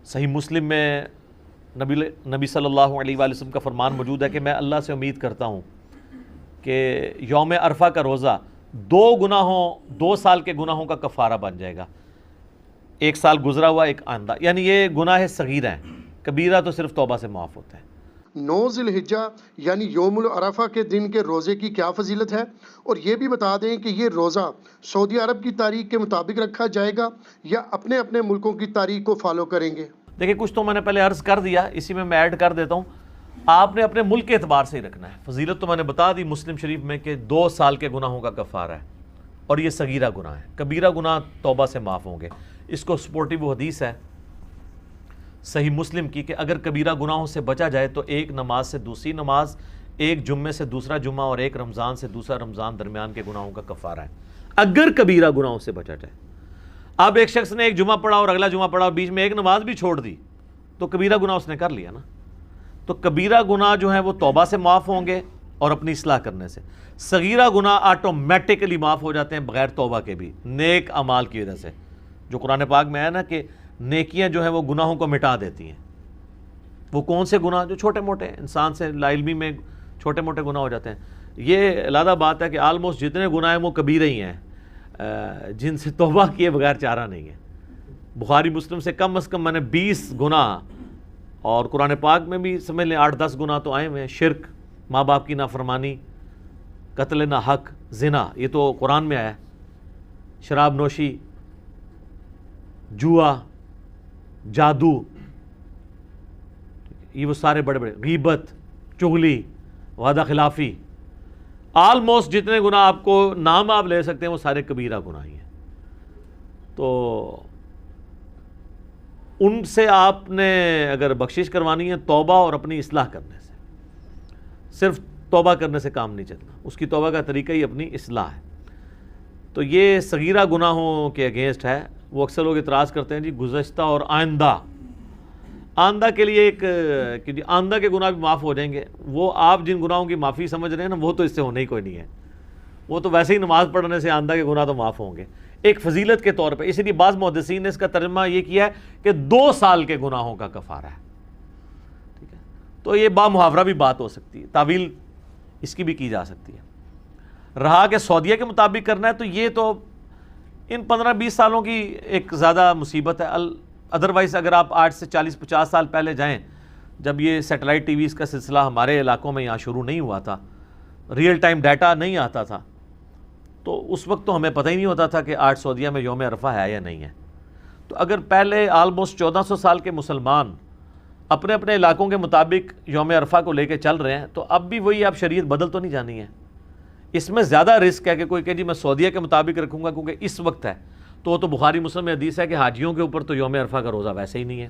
صحیح مسلم میں نبی صلی اللہ علیہ وآلہ وسلم کا فرمان موجود ہے کہ میں اللہ سے امید کرتا ہوں کہ یوم عرفہ کا روزہ 2 سال کے گناہوں کا کفارہ بن جائے گا، 1 سال گزرا ہوا ایک آئندہ، یعنی یہ گناہ صغیرہ ہیں، کبیرہ تو صرف توبہ سے معاف ہوتا ہے۔ 9 ذی الحجہ یعنی یوم العرفہ کے دن کے روزے کی کیا فضیلت ہے، اور یہ بھی بتا دیں کہ یہ روزہ سعودی عرب کی تاریخ کے مطابق رکھا جائے گا یا اپنے اپنے ملکوں کی تاریخ کو فالو کریں گے؟ دیکھیں کچھ تو میں نے پہلے عرض کر دیا، اسی میں ایڈ کر دیتا ہوں، آپ نے اپنے ملک کے اعتبار سے ہی رکھنا ہے۔ فضیلت تو میں نے بتا دی مسلم شریف میں کہ 2 سال کے گناہوں کا کفارہ ہے، اور یہ صغیرہ گناہ ہے، کبیرہ گناہ توبہ سے معاف ہوں گے۔ اس کو سپورٹیو حدیث ہے صحیح مسلم کی کہ اگر کبیرہ گناہوں سے بچا جائے تو ایک نماز سے دوسری نماز، ایک جمعے سے دوسرا جمعہ، اور ایک رمضان سے دوسرا رمضان درمیان کے گناہوں کا کفارہ ہے، اگر کبیرہ گناہوں سے بچا جائے۔ اب ایک شخص نے ایک جمعہ پڑھا اور اگلا جمعہ پڑھا اور بیچ میں ایک نماز بھی چھوڑ دی تو کبیرہ گناہ اس نے کر لیا نا۔ تو کبیرہ گناہ جو ہیں وہ توبہ سے معاف ہوں گے اور اپنی اصلاح کرنے سے، صغیرہ گناہ آٹومیٹکلی معاف ہو جاتے ہیں بغیر توبہ کے بھی، نیک اعمال کی وجہ سے، جو قرآن پاک میں ہے نا کہ نیکیاں جو ہیں وہ گناہوں کو مٹا دیتی ہیں۔ وہ کون سے گناہ؟ جو چھوٹے موٹے انسان سے لا علمی میں چھوٹے موٹے گناہ ہو جاتے ہیں۔ یہ علیحدہ بات ہے کہ آلموسٹ جتنے گناہ ہیں وہ کبیرہ ہی ہیں، جن سے توبہ کیے بغیر چارہ نہیں ہے۔ بخاری مسلم سے کم از کم میں نے 20 گناہ، اور قرآن پاک میں بھی سمجھ لیں 8-10 گناہ تو آئے ہوئے ہیں۔ شرک، ماں باپ کی نافرمانی، قتل نہ حق، زنا، یہ تو قرآن میں آیا ہے، شراب نوشی، جوا، جادو، یہ وہ سارے بڑے بڑے، غیبت، چغلی، وعدہ خلافی، آلموسٹ جتنے گناہ آپ کو نام آپ لے سکتے ہیں وہ سارے کبیرہ گناہ ہی ہیں۔ تو ان سے آپ نے اگر بخشش کروانی ہے توبہ اور اپنی اصلاح کرنے سے، صرف توبہ کرنے سے کام نہیں چلنا، اس کی توبہ کا طریقہ ہی اپنی اصلاح ہے۔ تو یہ صغیرہ گناہوں کے اگینسٹ ہے۔ وہ اکثر لوگ اعتراض کرتے ہیں جی گزشتہ اور آئندہ کے لیے ایک کہ جی آئندہ کے گناہ بھی معاف ہو جائیں گے۔ وہ آپ جن گناہوں کی معافی سمجھ رہے ہیں نا وہ تو اس سے ہونے ہی کوئی نہیں ہے، وہ تو ویسے ہی نماز پڑھنے سے آئندہ کے گناہ تو معاف ہوں گے ایک فضیلت کے طور پہ۔ اسی لیے بعض محدثین نے اس کا ترجمہ یہ کیا ہے کہ 2 سال کے گناہوں کا کفارہ ہے، ٹھیک ہے۔ تو یہ با محاورہ بھی بات ہو سکتی ہے، تعویل اس کی بھی کی جا سکتی ہے۔ رہا کہ سعودیہ کے مطابق کرنا ہے تو یہ تو ان 15-20 سالوں کی ایک زیادہ مصیبت ہے۔ ادروائز اگر آپ 8 سے 40-50 سال پہلے جائیں، جب یہ سیٹلائٹ ٹی ویز کا سلسلہ ہمارے علاقوں میں یہاں شروع نہیں ہوا تھا، ریئل ٹائم ڈیٹا نہیں آتا تھا، تو اس وقت تو ہمیں پتہ ہی نہیں ہوتا تھا کہ آج سعودیہ میں یوم عرفہ ہے یا نہیں ہے۔ تو اگر پہلے آلموسٹ 1400 سال کے مسلمان اپنے اپنے علاقوں کے مطابق یوم عرفہ کو لے کے چل رہے ہیں، تو اب بھی وہی آپ شریعت بدل تو نہیں جانی ہے۔ اس میں زیادہ رسک ہے کہ کوئی کہ جی میں سعودیہ کے مطابق رکھوں گا کیونکہ اس وقت ہے، تو وہ تو بخاری مسلم میں حدیث ہے کہ حاجیوں کے اوپر تو یوم عرفہ کا روزہ ویسے ہی نہیں ہے۔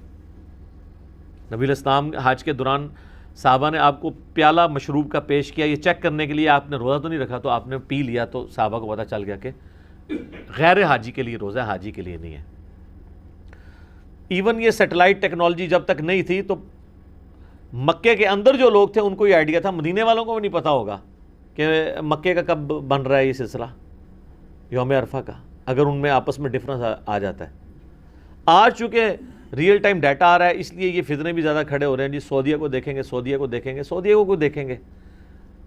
نبی علیہ السلام حج کے دوران صحابہ نے آپ کو پیالہ مشروب کا پیش کیا، یہ چیک کرنے کے لیے آپ نے روزہ تو نہیں رکھا، تو آپ نے پی لیا تو صحابہ کو پتہ چل گیا کہ غیر حاجی کے لیے روزہ ہے، حاجی کے لیے نہیں ہے۔ ایون یہ سیٹلائٹ ٹیکنالوجی جب تک نہیں تھی تو مکے کے اندر جو لوگ تھے ان کو یہ آئیڈیا تھا، مدینے والوں کو بھی نہیں پتا ہوگا کہ مکے کا کب بن رہا ہے یہ سلسلہ یوم عرفہ کا، اگر ان میں آپس میں ڈفرنس آ جاتا ہے۔ آج چونکہ ریئل ٹائم ڈیٹا آ رہا ہے اس لیے یہ فتنے بھی زیادہ کھڑے ہو رہے ہیں جی سعودیہ کو دیکھیں گے، سعودیہ کو دیکھیں گے، سعودیہ کو کوئی دیکھیں گے،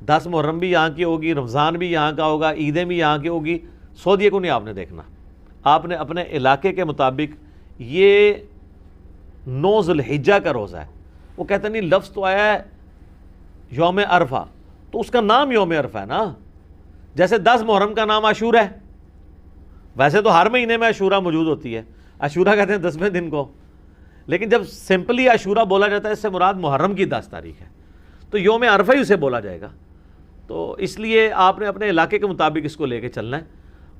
10 محرم بھی یہاں کی ہوگی، رمضان بھی یہاں کا ہوگا، عیدیں بھی یہاں کی ہوگی، سعودیہ کو نہیں آپ نے دیکھنا۔ آپ نے اپنے علاقے کے مطابق یہ 9 ذی الحجہ کا روزہ ہے، وہ کہتے ہیں نہیں لفظ تو آیا ہے یوم عرفہ تو اس کا نام یوم عرفہ ہے نا، جیسے 10 محرم کا نام عاشورہ ہے، ویسے تو ہر مہینے میں عاشورہ موجود ہوتی ہے، عاشورہ کہتے ہیں 10ویں دن کو، لیکن جب سمپلی عاشورہ بولا جاتا ہے اس سے مراد محرم کی 10 تاریخ ہے، تو یوم عرفہ ہی اسے بولا جائے گا۔ تو اس لیے آپ نے اپنے علاقے کے مطابق اس کو لے کے چلنا ہے۔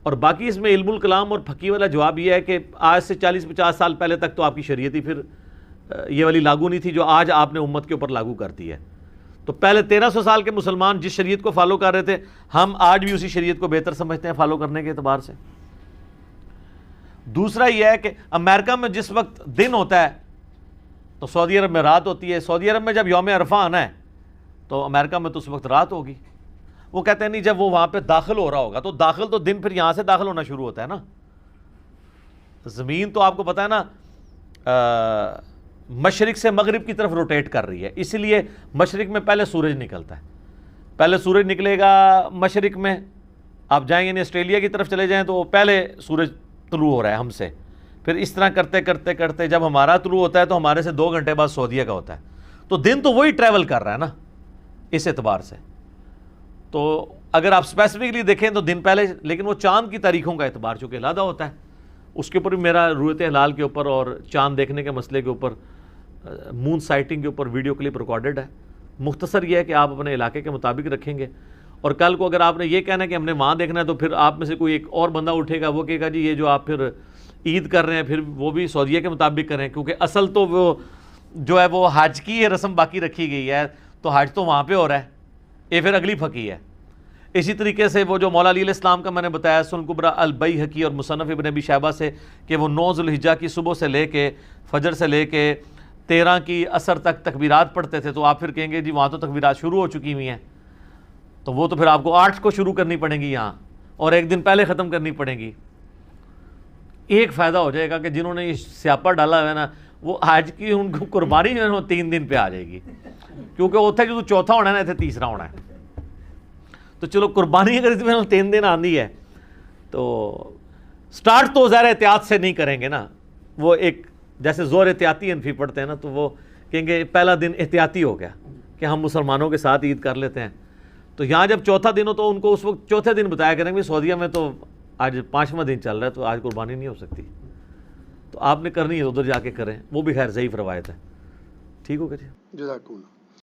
اور باقی اس میں علم الکلام اور پھکی والا جواب یہ ہے کہ آج سے 40-50 سال پہلے تک تو آپ کی شریعت ہی پھر یہ والی لاگو نہیں تھی جو آج آپ نے امت کے اوپر لاگو کر دی ہے۔ تو پہلے 1300 سال کے مسلمان جس شریعت کو فالو کر رہے تھے، ہم آج بھی اسی شریعت کو بہتر سمجھتے ہیں فالو کرنے کے اعتبار سے۔ دوسرا یہ ہے کہ امریکہ میں جس وقت دن ہوتا ہے تو سعودی عرب میں رات ہوتی ہے، سعودی عرب میں جب یوم عرفہ آنا ہے تو امریکہ میں تو اس وقت رات ہوگی۔ وہ کہتے ہیں نہیں جب وہ وہاں پہ داخل ہو رہا ہوگا تو داخل تو دن پھر یہاں سے داخل ہونا شروع ہوتا ہے نا، زمین تو آپ کو پتہ ہے نا مشرق سے مغرب کی طرف روٹیٹ کر رہی ہے، اسی لیے مشرق میں پہلے سورج نکلتا ہے، پہلے سورج نکلے گا مشرق میں، آپ جائیں گے آسٹریلیا کی طرف چلے جائیں تو پہلے سورج طلوع ہو رہا ہے ہم سے، پھر اس طرح کرتے کرتے کرتے جب ہمارا طلوع ہوتا ہے تو ہمارے سے 2 گھنٹے بعد سعودیہ کا ہوتا ہے، تو دن تو وہی ٹریول کر رہا ہے نا اس اعتبار سے. تو اگر آپ اسپیسیفکلی دیکھیں تو دن پہلے، لیکن وہ چاند کی تاریخوں کا اعتبار چونکہ علیحدہ ہوتا ہے، اس کے اوپر بھی میرا رؤیت ہلال کے اوپر اور چاند دیکھنے کے مسئلے کے اوپر، مون سائٹنگ کے اوپر ویڈیو کلپ ریکارڈڈ ہے. مختصر یہ ہے کہ آپ اپنے علاقے کے مطابق رکھیں گے، اور کل کو اگر آپ نے یہ کہنا ہے کہ ہم نے وہاں دیکھنا ہے تو پھر آپ میں سے کوئی ایک اور بندہ اٹھے گا، وہ کہے گا جی یہ جو آپ پھر عید کر رہے ہیں پھر وہ بھی سعودیہ کے مطابق کریں، کیونکہ اصل تو وہ جو ہے وہ حج کی یہ رسم باقی رکھی گئی ہے، تو حج تو وہاں پہ ہو رہا ہے، یہ پھر اگلی پھکی ہے. اسی طریقے سے وہ جو مولا علی علیہ السلام کا میں نے بتایا سنن کبریٰ البیہقی اور مصنف ابن ابی شیبہ سے کہ وہ 9 ذوالحجہ کی صبح سے لے کے فجر سے لے کے 13 کی عصر تک تکبیرات پڑھتے تھے، تو آپ پھر کہیں گے جی وہاں تو تکبیرات شروع ہو چکی ہوئی ہیں، تو وہ تو پھر آپ کو 8 کو شروع کرنی پڑیں گی یہاں، اور ایک دن پہلے ختم کرنی پڑیں گی. ایک فائدہ ہو جائے گا کہ جنہوں نے یہ سیاپا ڈالا ہے نا، وہ حج کی ان کو قربانی جو ہے وہ 3 دن پہ آ جائے گی، کیونکہ اتنے جو چوتھا ہونا ہے نا اتنے تیسرا ہونا ہے. تو چلو قربانی اگر اس میں 3 دن آندی ہے تو سٹارٹ تو ظاہر احتیاط سے نہیں کریں گے نا، وہ ایک جیسے زور احتیاطی انفی پڑھتے ہیں نا، تو وہ کہیں گے پہلا دن احتیاطی ہو گیا کہ ہم مسلمانوں کے ساتھ عید کر لیتے ہیں. تو یہاں جب چوتھا دن ہو تو ان کو اس وقت چوتھے دن بتایا کریں گے سعودیہ میں تو آج 5واں دن چل رہا ہے تو آج قربانی نہیں ہو سکتی، تو آپ نے کرنی ہے ادھر جا کے کریں، وہ بھی خیر ضعیف روایت ہے. ٹھیک ہوگا جی. جزاک اللہ.